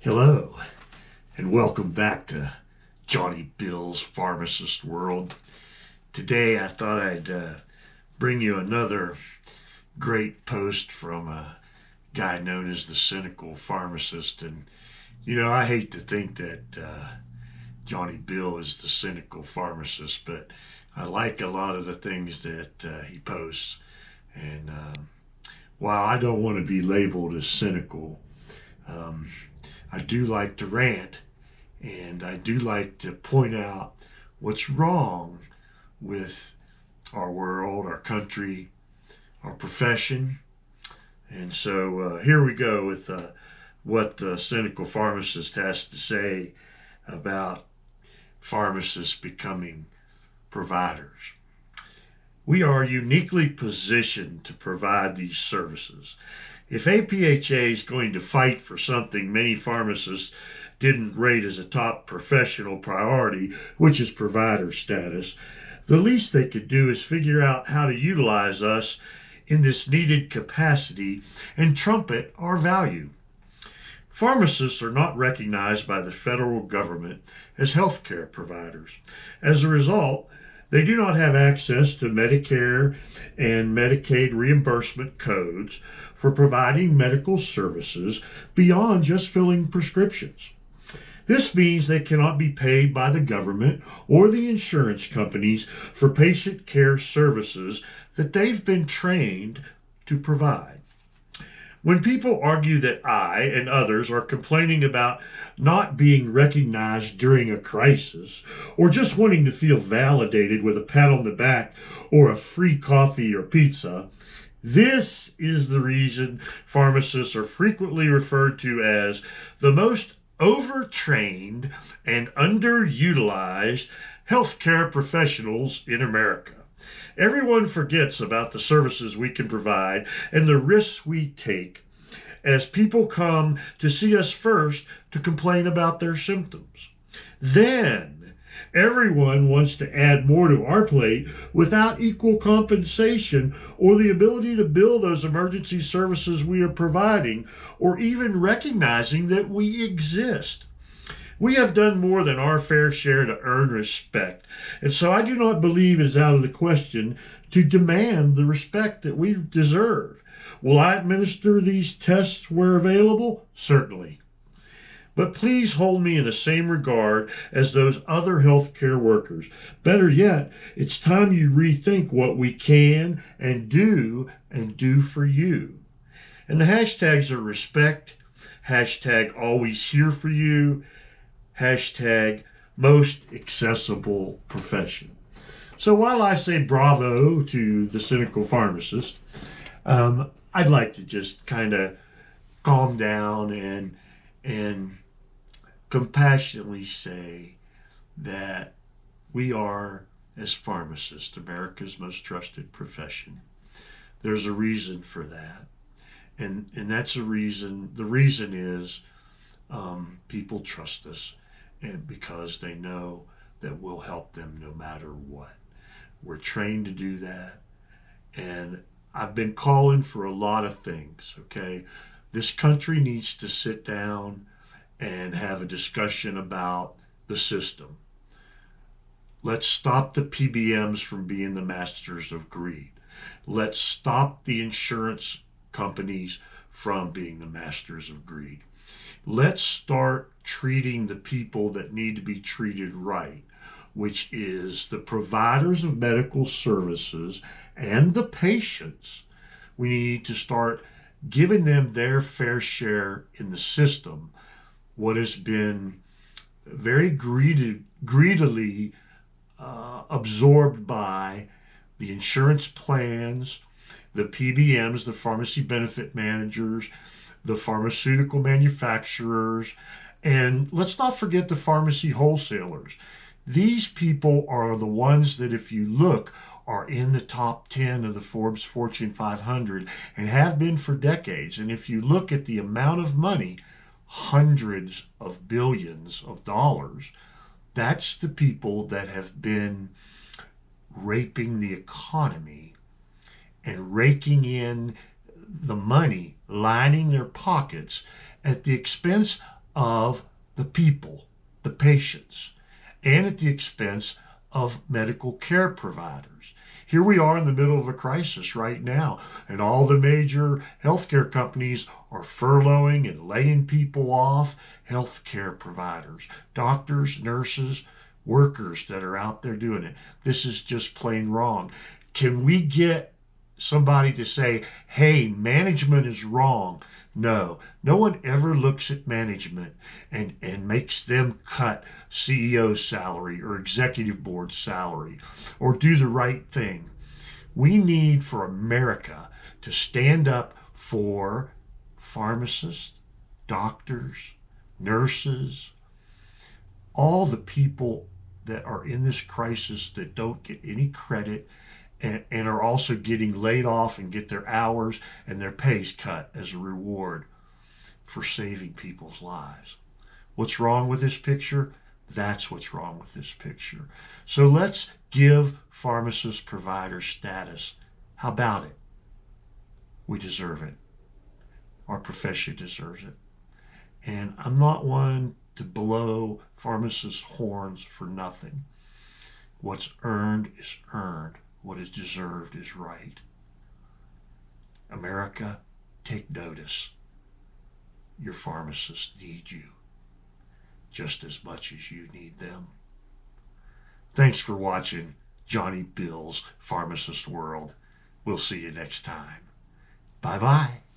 Hello, and welcome back to Johnny Bill's Pharmacist World. Today I thought I'd bring you another great post from a guy known as the Cynical Pharmacist. And, I hate to think that Johnny Bill is the cynical pharmacist, but I like a lot of the things that he posts. And while I don't want to be labeled as cynical, um, I do like to rant, and I do like to point out what's wrong with our world, our country, our profession. And so here we go with what the cynical pharmacist has to say about pharmacists becoming providers. We are uniquely positioned to provide these services. If APHA is going to fight for something many pharmacists didn't rate as a top professional priority, which is provider status, the least they could do is figure out how to utilize us in this needed capacity and trumpet our value. Pharmacists are not recognized by the federal government as healthcare providers. As a result, they do not have access to Medicare and Medicaid reimbursement codes for providing medical services beyond just filling prescriptions. This means they cannot be paid by the government or the insurance companies for patient care services that they've been trained to provide. When people argue that I and others are complaining about not being recognized during a crisis, or just wanting to feel validated with a pat on the back or a free coffee or pizza, this is the reason pharmacists are frequently referred to as the most overtrained and underutilized healthcare professionals in America. Everyone forgets about the services we can provide and the risks we take as people come to see us first to complain about their symptoms. Then, everyone wants to add more to our plate without equal compensation or the ability to bill those emergency services we are providing, or even recognizing that we exist. We have done more than our fair share to earn respect, and so I do not believe it is out of the question to demand the respect that we deserve. Will I administer these tests where available? Certainly. But please hold me in the same regard as those other healthcare workers. Better yet, it's time you rethink what we can and do for you. And the hashtags are respect, hashtag always here for you, hashtag most accessible profession. So while I say bravo to the cynical pharmacist, I'd like to just kind of calm down and compassionately say that we are, as pharmacists, America's most trusted profession. There's a reason for that. And that's a reason. The reason is people trust us, and because they know that we'll help them no matter what. We're trained to do that. And I've been calling for a lot of things, okay? This country needs to sit down and have a discussion about the system. Let's stop the PBMs from being the masters of greed. Let's stop the insurance companies from being the masters of greed. Let's start treating the people that need to be treated right, which is the providers of medical services and the patients. We need to start giving them their fair share in the system. What has been very greedily absorbed by the insurance plans, the PBMs, the pharmacy benefit managers, the pharmaceutical manufacturers, and let's not forget the pharmacy wholesalers. These people are the ones that, if you look, are in the top 10 of the Forbes Fortune 500 and have been for decades. And if you look at the amount of money, hundreds of billions of dollars, that's the people that have been raping the economy and raking in the money, lining their pockets at the expense of the people, the patients, and at the expense of medical care providers. Here we are in the middle of a crisis right now, and all the major healthcare companies are furloughing and laying people off. Healthcare providers, doctors, nurses, workers that are out there doing it. This is just plain wrong. Can we get somebody to say, hey, management is wrong? No, no one ever looks at management and makes them cut CEO's salary or executive board salary or do the right thing. We need for America to stand up for pharmacists, doctors, nurses, all the people that are in this crisis that don't get any credit and are also getting laid off and get their hours and their pays cut as a reward for saving people's lives. What's wrong with this picture? That's what's wrong with this picture. So let's give pharmacist provider status. How about it? We deserve it. Our profession deserves it. And I'm not one to blow pharmacists' horns for nothing. What's earned is earned. What is deserved is right. America, take notice. Your pharmacists need you just as much as you need them. Thanks for watching Johnny Bill's Pharmacist World. We'll see you next time. Bye-bye.